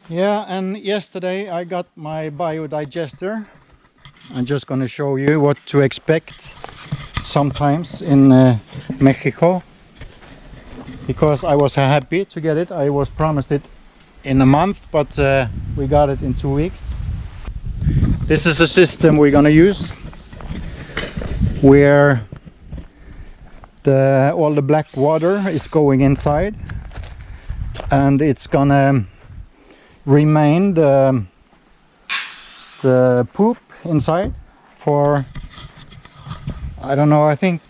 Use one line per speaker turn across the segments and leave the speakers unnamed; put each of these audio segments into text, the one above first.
Yeah, and yesterday I got my Biodigestor. I'm just gonna show you what to expect sometimes in Mexico, because I was happy to get it. I was promised it in a month, but we got it in 2 weeks. This is a system we're gonna use where all the black water is going inside, and it's gonna remain the poop inside for, I don't know, I think,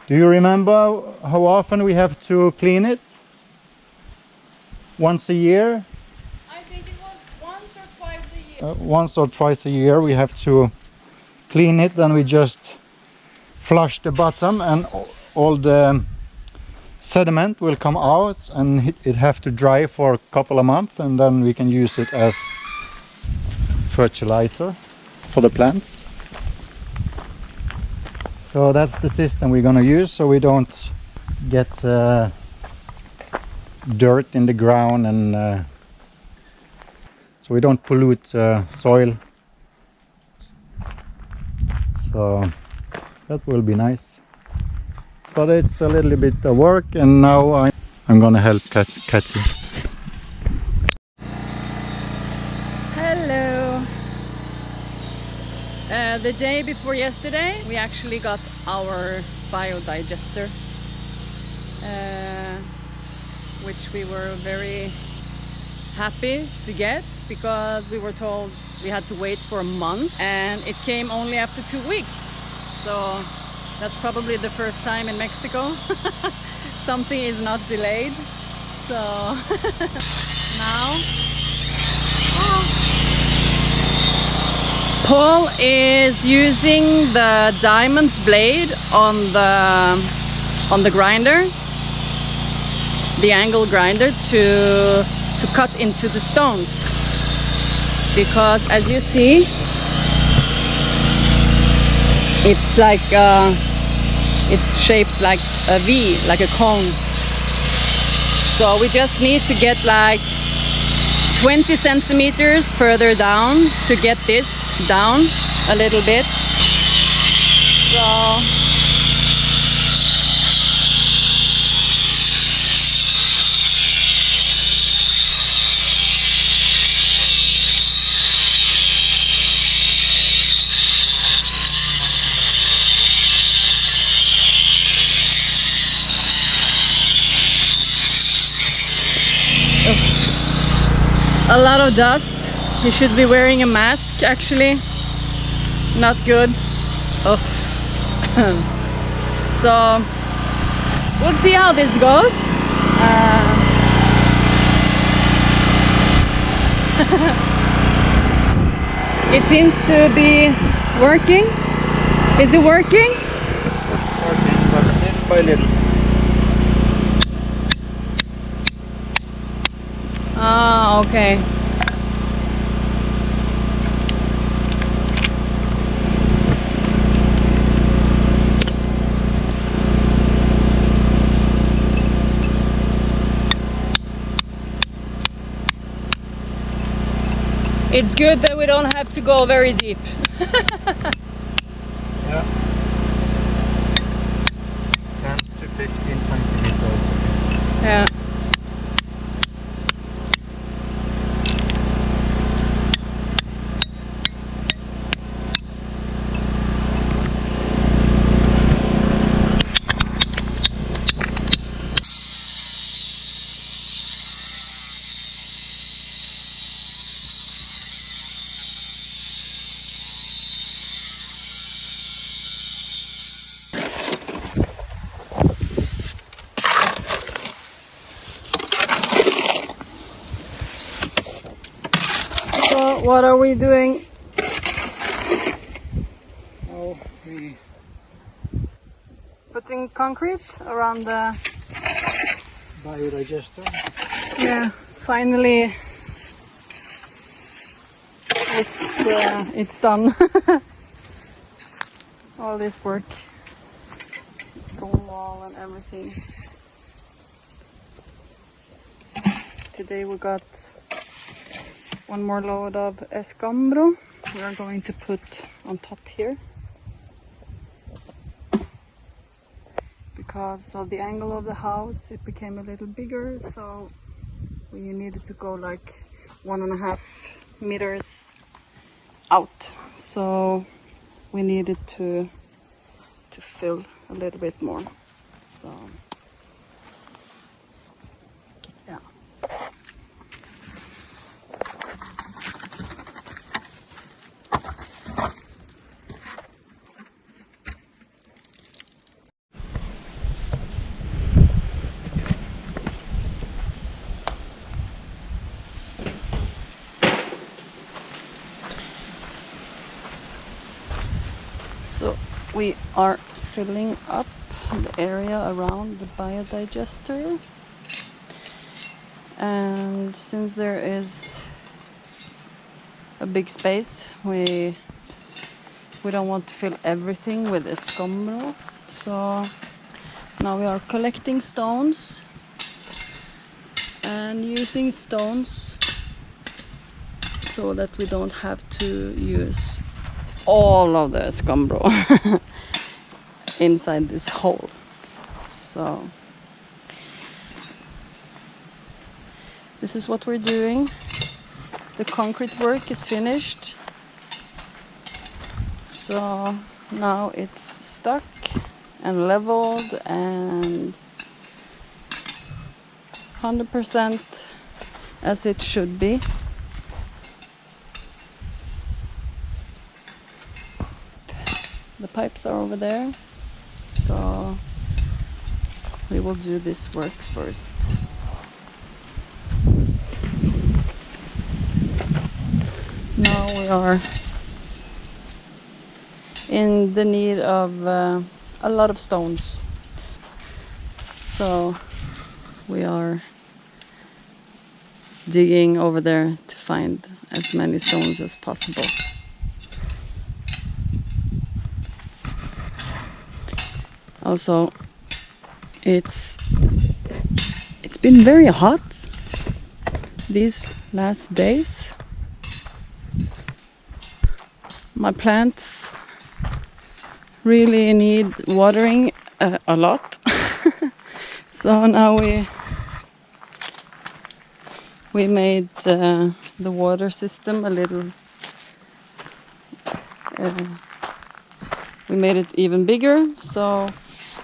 do you remember how often we have to clean it? Once a year?
I think it was once or twice a year.
Once or twice a year we have to clean it, then we just flush the bottom and all the sediment will come out, and it have to dry for a couple of months, and then we can use it as fertilizer for the plants. So that's the system we're gonna use, so we don't get dirt in the ground, and so we don't pollute soil. So that will be nice. But it's a little bit of work, and now I'm gonna help Kathy.
Hello. The day before yesterday, we actually got our Biodigestor, which we were very happy to get, because we were told we had to wait for a month, and it came only after 2 weeks. So that's probably the first time in Mexico something is not delayed. So now Paul is using the diamond blade on the grinder, the angle grinder, to cut into the stones, because as you see, it's like it's shaped like a V, like a cone. So we just need to get like 20 centimeters further down to get this down a little bit. So a lot of dust. You should be wearing a mask, actually. Not good. Oh. So we'll see how this goes. It seems to be working. Is it working?
Working, but little by little.
Ah, okay. It's good that we don't have to go very deep.
Yeah. 10 to 15 centimeters.
Yeah. So what are we doing?
Oh, we
Putting concrete around the...
Biodigestor.
Yeah, finally it's done. All this work, stone wall and everything. Today we got One more load of escombro we are going to put on top here. Because of the angle of the house, it became a little bigger, so we needed to go like 1.5 meters out. So we needed to fill a little bit more. So yeah. So we are filling up the area around the biodigester, and since there is a big space, we don't want to fill everything with escombro. So now we are collecting stones and using stones so that we don't have to use all of the escombro inside this hole. So this is what we're doing. The concrete work is finished, so now it's stuck and leveled and 100% as it should be. The pipes are over there, so we will do this work first. Now we are in the need of a lot of stones, so we are digging over there to find as many stones as possible. Also, it's been very hot these last days. My plants really need watering a lot. So now we made the water system a little. We made it even bigger, so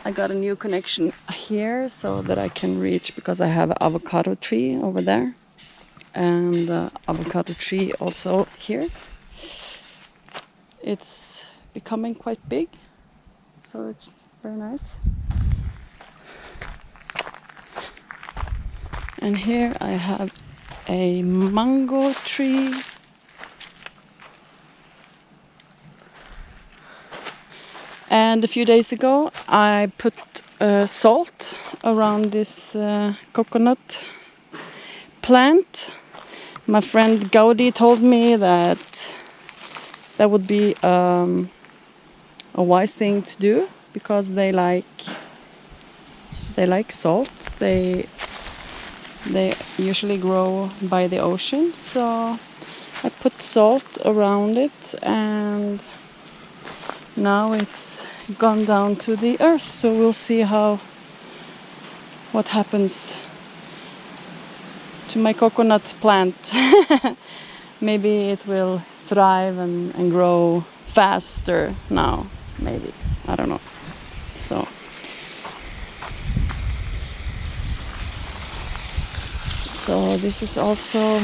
I got a new connection here so that I can reach, because I have an avocado tree over there and avocado tree also here. It's becoming quite big, so it's very nice. And here I have a mango tree. And a few days ago I put salt around this coconut plant. My friend Gaudi told me that would be a wise thing to do, because they like salt. They usually grow by the ocean, so I put salt around it, and now it's gone down to the earth, so we'll see what happens to my coconut plant. Maybe it will thrive and grow faster now, maybe, I don't know. So this is also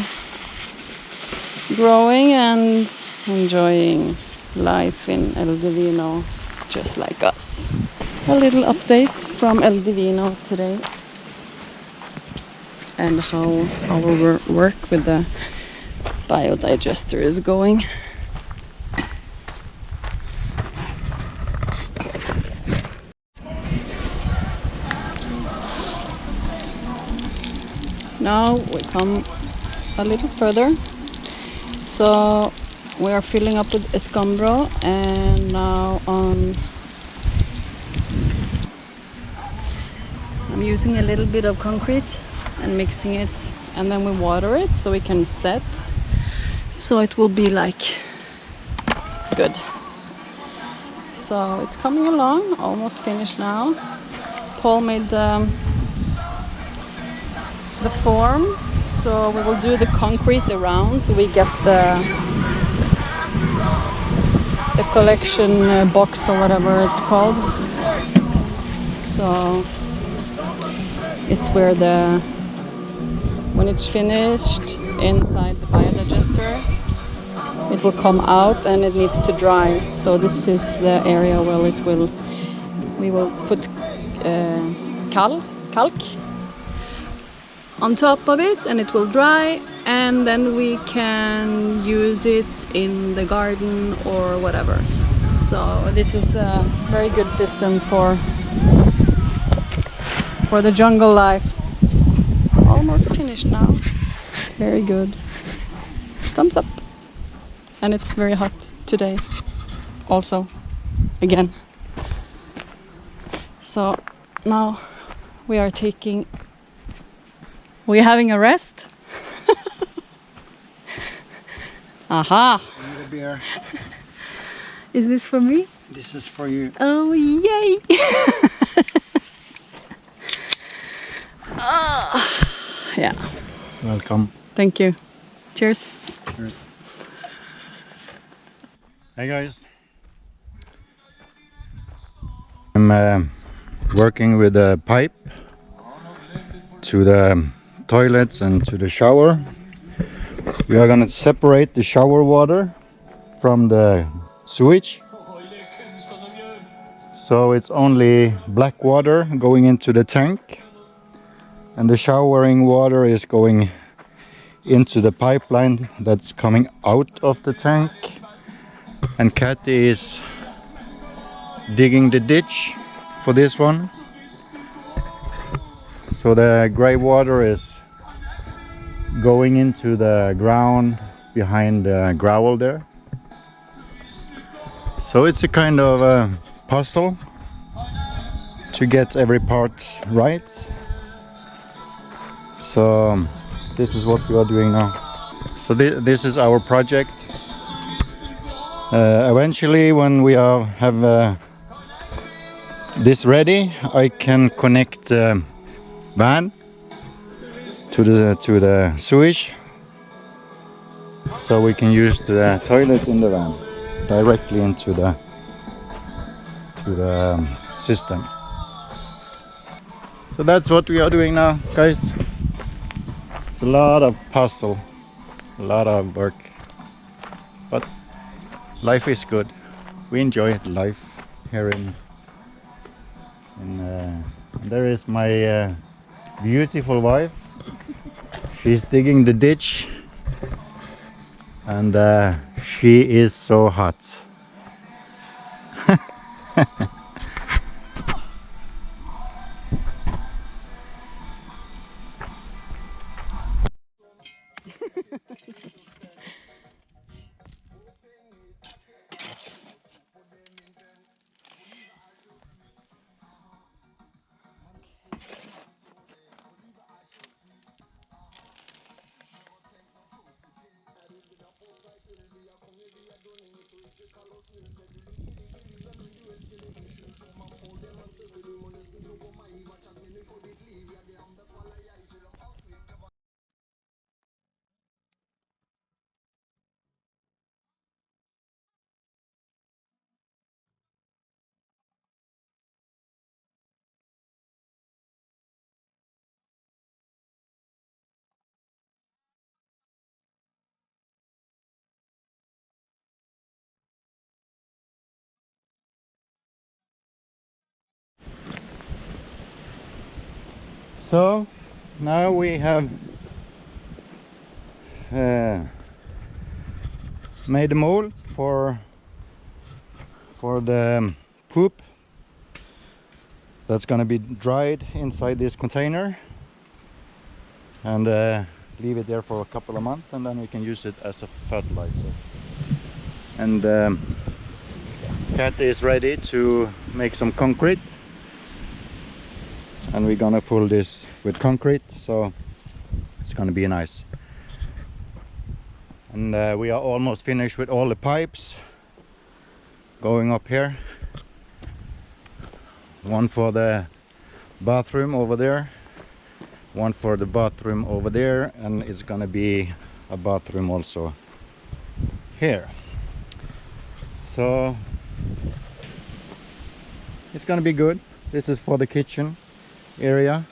growing and enjoying life in El Divino, just like us. A little update from El Divino today and how our work with the biodigester is going. Now we come a little further. So we are filling up with escombro, and now I'm using a little bit of concrete and mixing it, and then we water it so we can set so it will be like good. So it's coming along, almost finished now. Paul made the form, so we will do the concrete around, so we get the collection box or whatever it's called. So it's where when it's finished inside the biodigester, it will come out and it needs to dry. So this is the area where we will put calc on top of it, and it will dry, and then we can use it in the garden or whatever. So this is a very good system for the jungle life. Almost finished now. Very good. Thumbs up. And it's very hot today also, again. So now we're having a rest. Aha!
I need a beer.
Is this for me?
This is for you.
Oh, yay! Yeah.
Welcome.
Thank you. Cheers.
Cheers. Hey guys. I'm working with a pipe to the toilets and to the shower. We are gonna separate the shower water from the sewage. So it's only black water going into the tank, and the showering water is going into the pipeline that's coming out of the tank. And Kathy is digging the ditch for this one. So the gray water is going into the ground behind the gravel there. So it's a kind of a puzzle to get every part right. So this is what we are doing now. So this is our project. Eventually, when we have this ready, I can connect the van to the sewage, so we can use the toilet in the van directly into the system. So that's what we are doing now, guys. It's a lot of puzzle, a lot of work, but life is good. We enjoy life here in there is my beautiful wife. She's digging the ditch, and she is so hot. So now we have made a mold for the poop that's gonna be dried inside this container, and leave it there for a couple of months, and then we can use it as a fertilizer. And Kathy is ready to make some concrete, and we're gonna fill this with concrete, so it's gonna be nice. And we are almost finished with all the pipes going up here. One for the bathroom over there, one for the bathroom over there, and it's gonna be a bathroom also here. So it's gonna be good. This is for the kitchen area,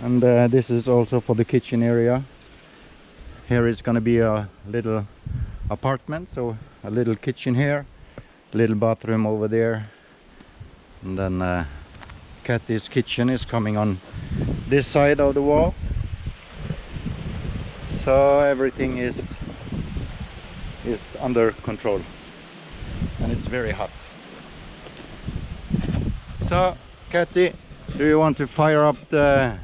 and this is also for the kitchen area. Here is gonna be a little apartment, so a little kitchen here, little bathroom over there, and then Kathy's kitchen is coming on this side of the wall. So everything is under control, and it's very hot. So Kathy, do you want to fire up the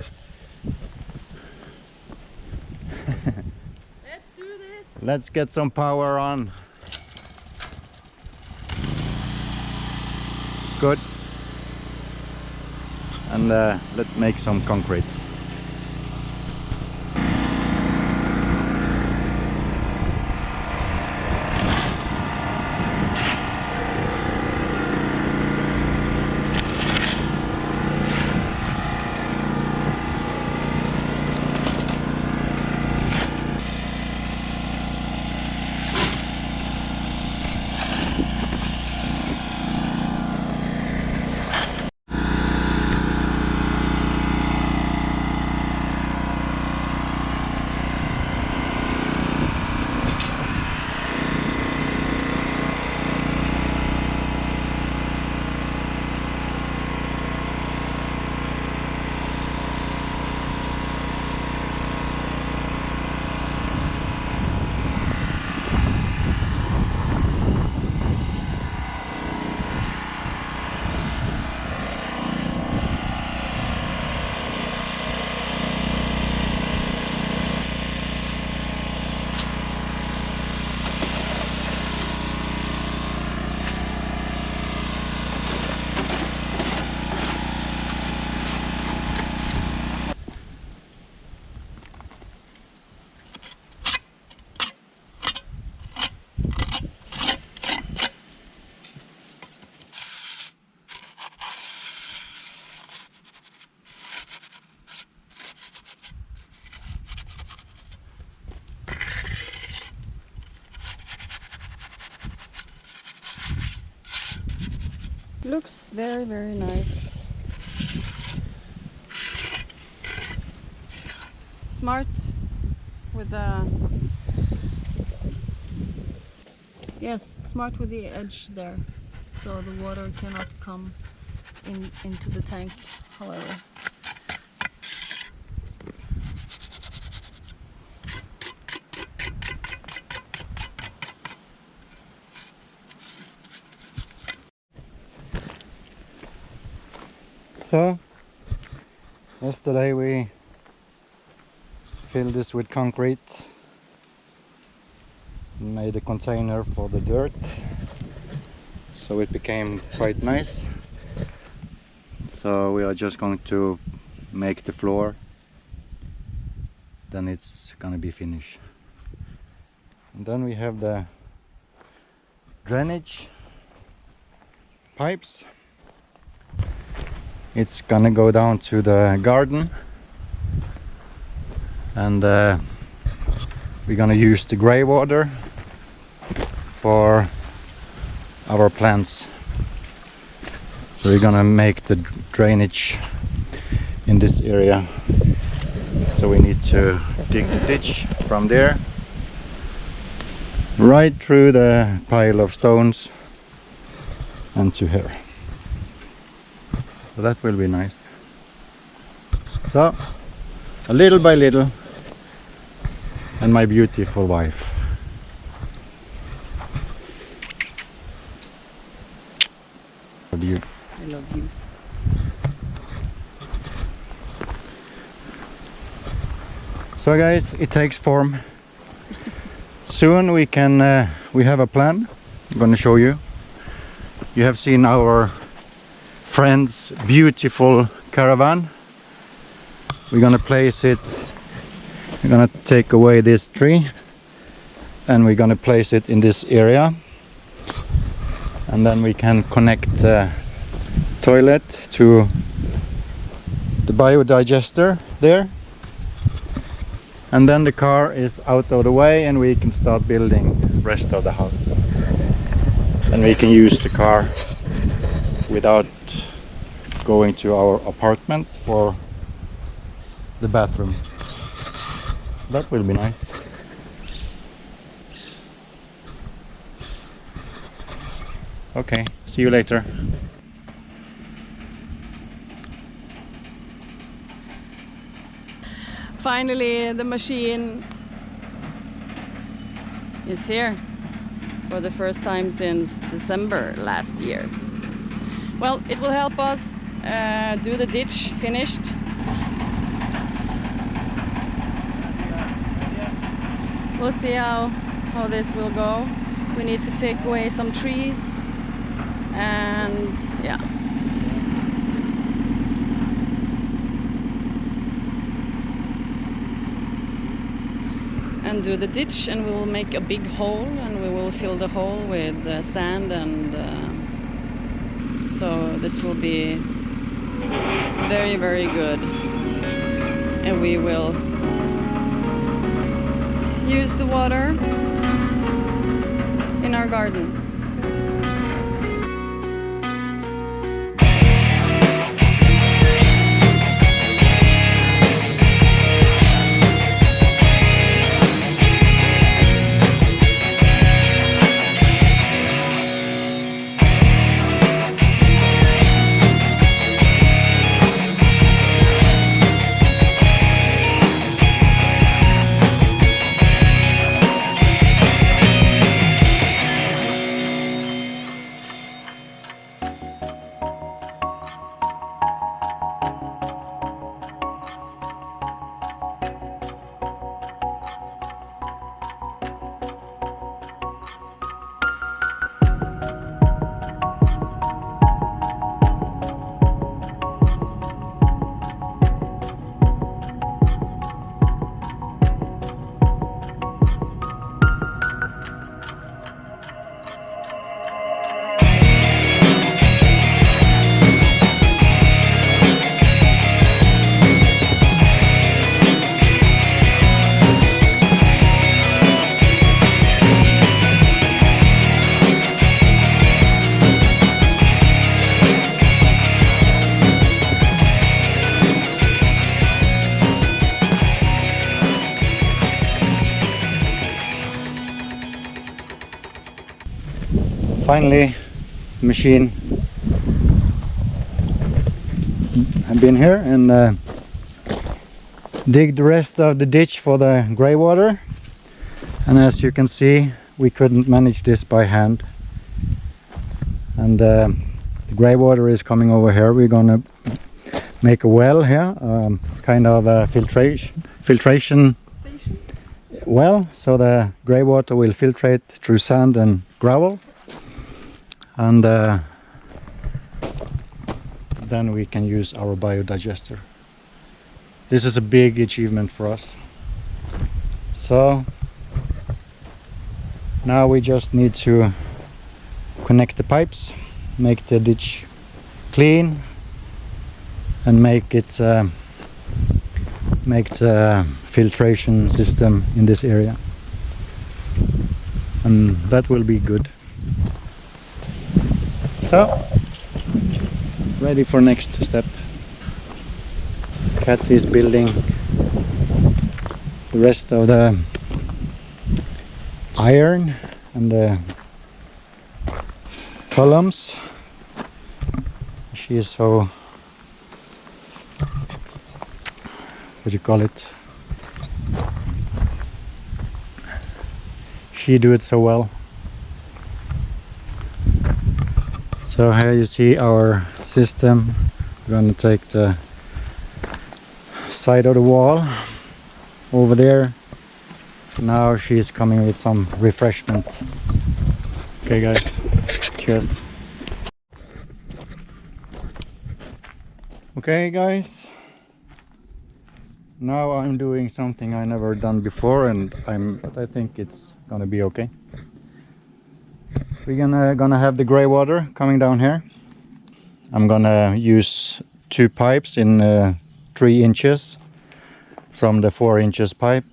Let's do this.
Let's get some power on. Good. And let's make some concrete.
Looks very, very nice. Smart with the smart with the edge there, so the water cannot come into the tank. However,
So yesterday we filled this with concrete, made a container for the dirt, so it became quite nice. So we are just going to make the floor, then it's gonna be finished. And then we have the drainage pipes. It's gonna go down to the garden, and we're gonna use the gray water for our plants. So we're gonna make the drainage in this area. So we need to dig the ditch from there right through the pile of stones and to here. So that will be nice. So, a little by little, and my beautiful wife. Love you.
I love you.
So guys, it takes form. Soon we can, we have a plan. I'm gonna show you. You have seen our friend's beautiful caravan. We're gonna place it, we're gonna take away this tree and we're gonna place it in this area, and then we can connect the toilet to the biodigester there, and then the car is out of the way and we can start building the rest of the house, and we can use the car without going to our apartment or the bathroom. That will be nice. Okay, see you later.
Finally, the machine is here for the first time since December last year. Well, it will help us do the ditch finished. We'll see how this will go. We need to take away some trees, and yeah. And do the ditch, and we will make a big hole, and we will fill the hole with sand, and so this will be very, very good, and we will use the water in our garden.
Finally, machine have been here and dig the rest of the ditch for the grey water, and as you can see, we couldn't manage this by hand, and the grey water is coming over here. We're gonna make a well here, kind of a filtration station. Well, so the grey water will filtrate through sand and gravel, and then we can use our biodigester. This is a big achievement for us. So now we just need to connect the pipes, make the ditch clean, and make the filtration system in this area, and that will be good. So, ready for next step. Cat is building the rest of the iron and the columns. She is so, what do you call it? She do it so well. So here you see our system. We're going to take the side of the wall over there. Now she's coming with some refreshment. Okay guys, cheers. Okay guys, now I'm doing something I never done before, and I think it's gonna be okay. We're gonna have the gray water coming down here. I'm gonna use 2 pipes in 3 inches from the 4 inches pipe.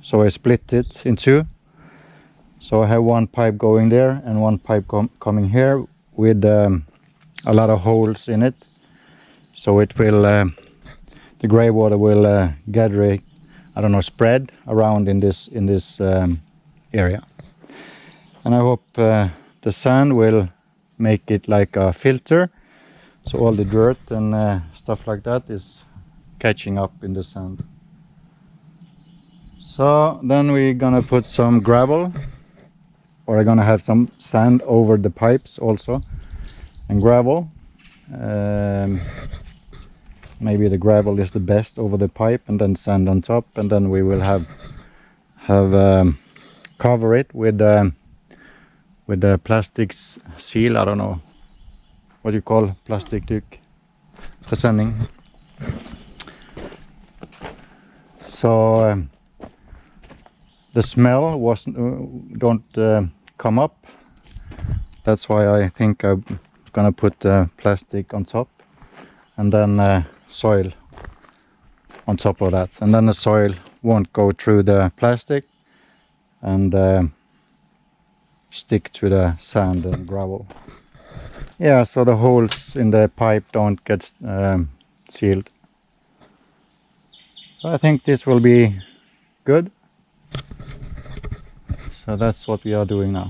So I split it in 2. So I have 1 pipe going there and 1 pipe coming here with a lot of holes in it. So it will, the gray water will gather, I don't know, spread around in this area. And I hope the sand will make it like a filter. So all the dirt and stuff like that is catching up in the sand. So then we're gonna put some gravel, or I'm gonna have some sand over the pipes also, and gravel. Maybe the gravel is the best over the pipe, and then sand on top, and then we will have cover it with the plastic seal. I don't know what you call plastic duk, presenning. So the smell don't come up. That's why I think I'm gonna put plastic on top, and then soil on top of that, and then the soil won't go through the plastic and stick to the sand and gravel. Yeah, so the holes in the pipe don't get sealed. So I think this will be good. So that's what we are doing now.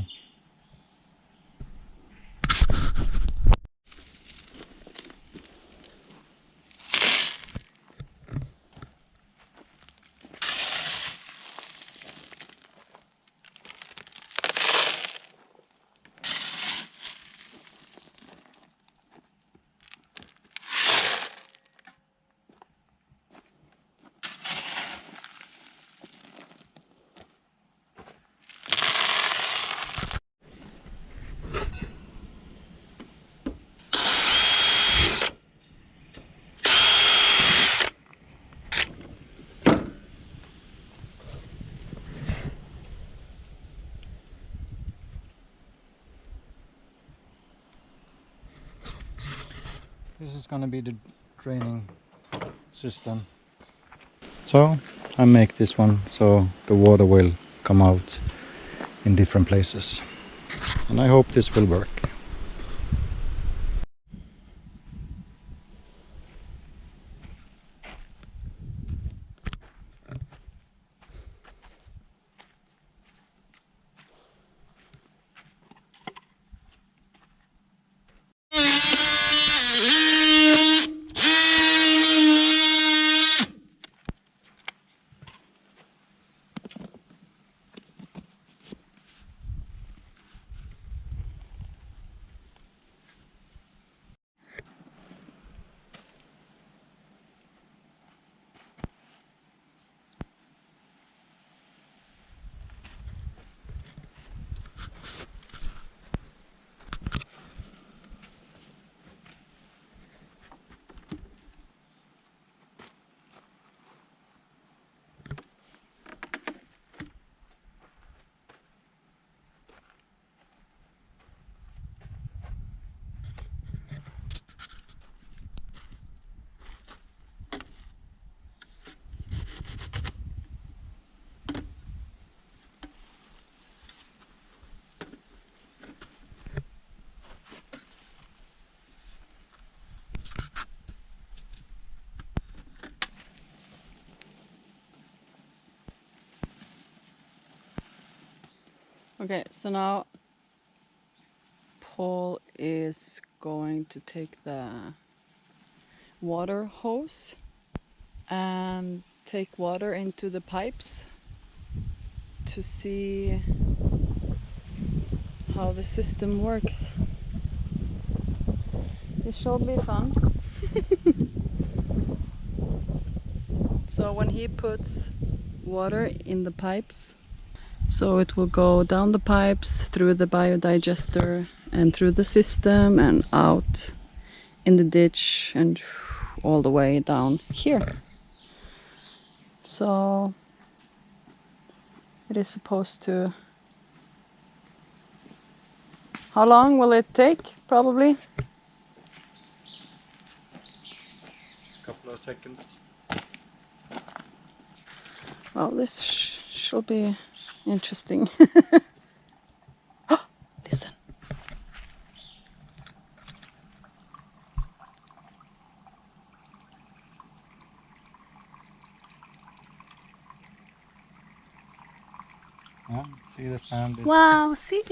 This is gonna be the draining system. So I make this one so the water will come out in different places, and I hope this will work.
Okay, so now Paul is going to take the water hose and take water into the pipes to see how the system works. It should be fun. So when he puts water in the pipes, so it will go down the pipes, through the biodigester, and through the system, and out in the ditch, and all the way down here. So it is supposed to... How long will it take? Probably
Couple of seconds.
well, this should be interesting. Listen.
Yeah, see the sound is...
Wow, see?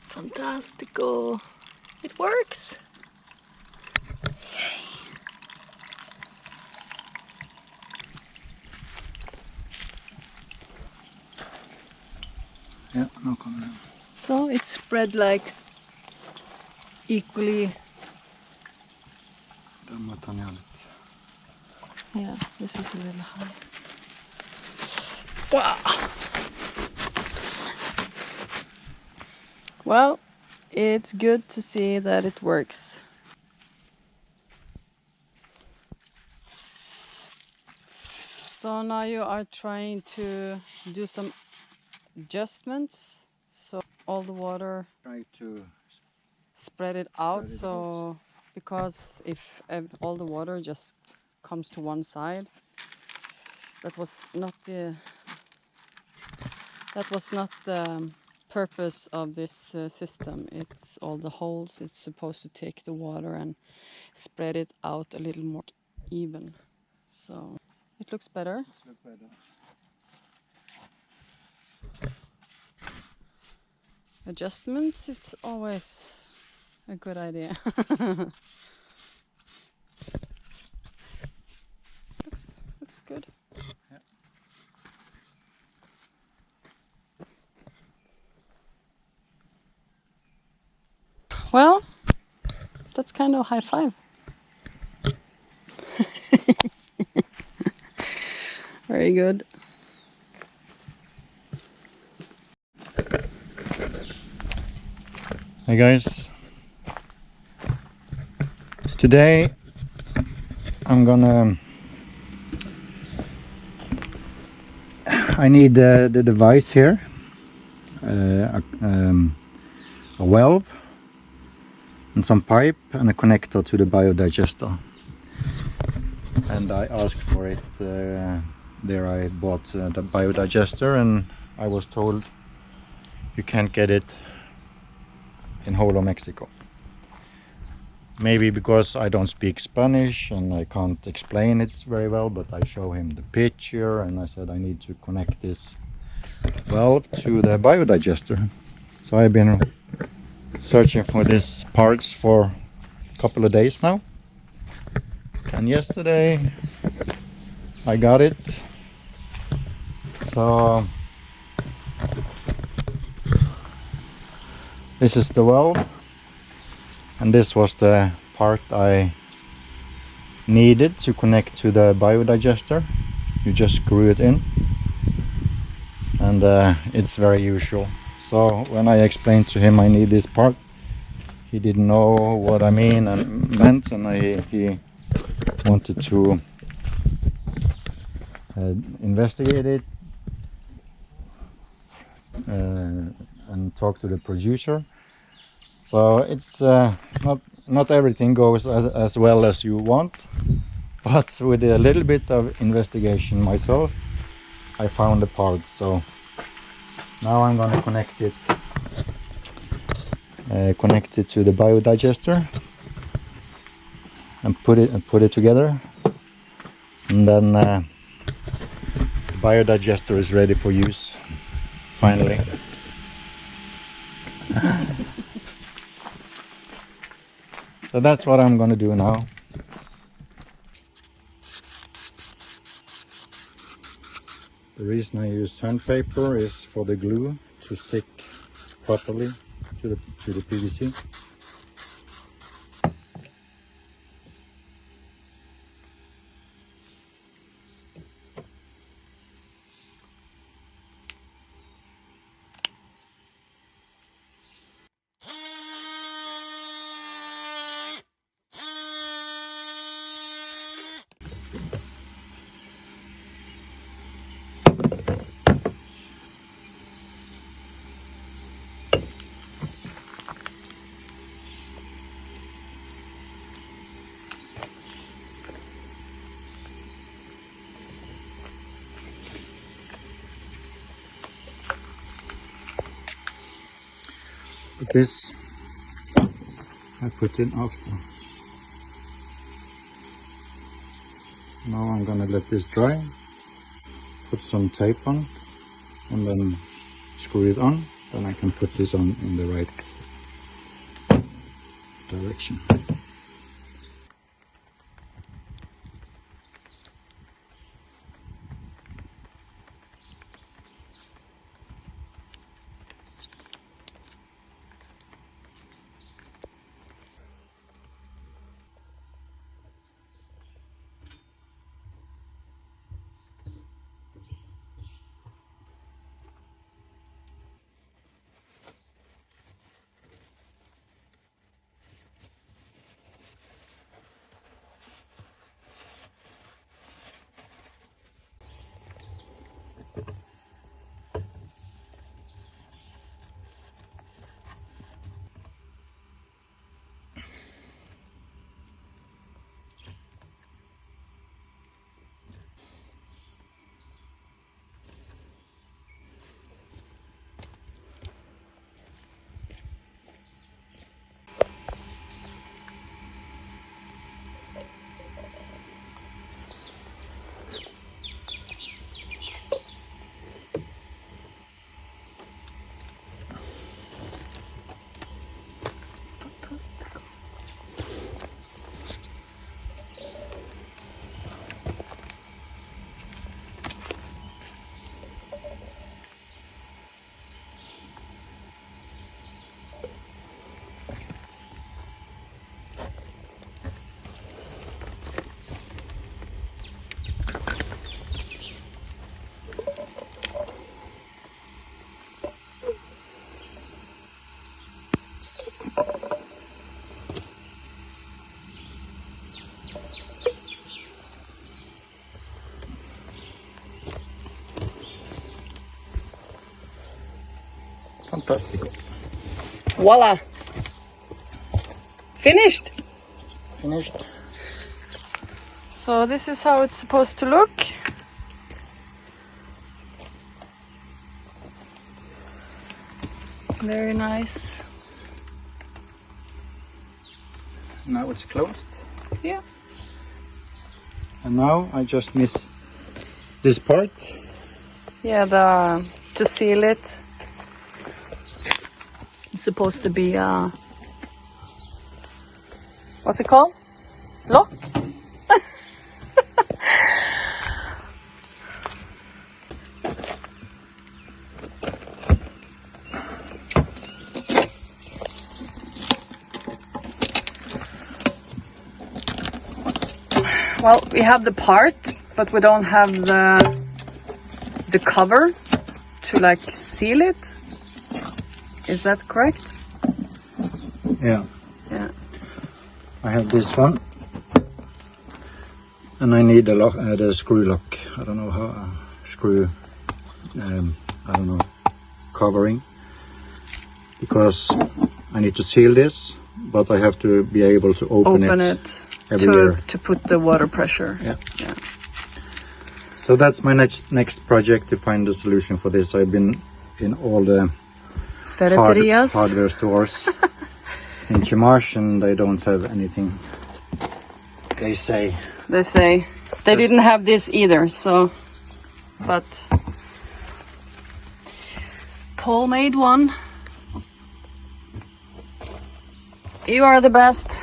Fantastico. It works.
Yeah, no comment.
So it's spread like equally. Yeah, this is a little high. Wow. Well, it's good to see that it works. So now you are trying to do some adjustments so all the water
Try to
spread it out.
Spread it
So because if all the water just comes to one side, that was not the purpose of this system. It's all the holes. It's supposed to take the water and spread it out a little more even. So it looks better.
look better.
Adjustments, it's always a good idea. looks good.
Yeah.
Well, that's kind of a high five. Very good.
Hey guys, today I need the device here, a valve and some pipe and a connector to the Biodigestor, and I asked for it there. I bought the Biodigestor and I was told you can't get it in whole of Mexico. Maybe because I don't speak Spanish and I can't explain it very well, but I show him the picture and I said I need to connect this valve to the Biodigestor. So I've been searching for these parts for a couple of days now, and yesterday I got it. So this is the valve, and this was the part I needed to connect to the Biodigestor. You just screw it in, and it's very usual. So when I explained to him I need this part, he didn't know what I meant, and he wanted to investigate it and talk to the producer. So it's not everything goes as well as you want, but with a little bit of investigation myself, I found the parts. So now I'm gonna connect it to the Biodigestor and put it together, and then the Biodigestor is ready for use finally. So that's what I'm gonna do now. The reason I use sandpaper is for the glue to stick properly to the PVC. But this I put in after. Now I'm gonna let this dry, put some tape on, and then screw it on. Then I can put this on in the right direction. Fantastico.
Voila! Finished!
Finished.
So this is how it's supposed to look. Very nice.
Now it's closed.
Yeah.
And now I just miss this part.
Yeah, to seal it. It's supposed to be what's it called? Lock? Well, we have the part, but we don't have the cover to like seal it. Is that correct?
Yeah.
Yeah.
I have this one. And I need the lock, the screw lock. I don't know how screw. I don't know, covering. Because I need to seal this, but I have to be able to open it every year.
To put the water pressure.
Yeah.
Yeah.
So that's my next project, to find the solution for this. I've been in all the hardware stores in Chimarsh, and they don't have anything. They say
They didn't have this either, so, but Paul made one. You are the best.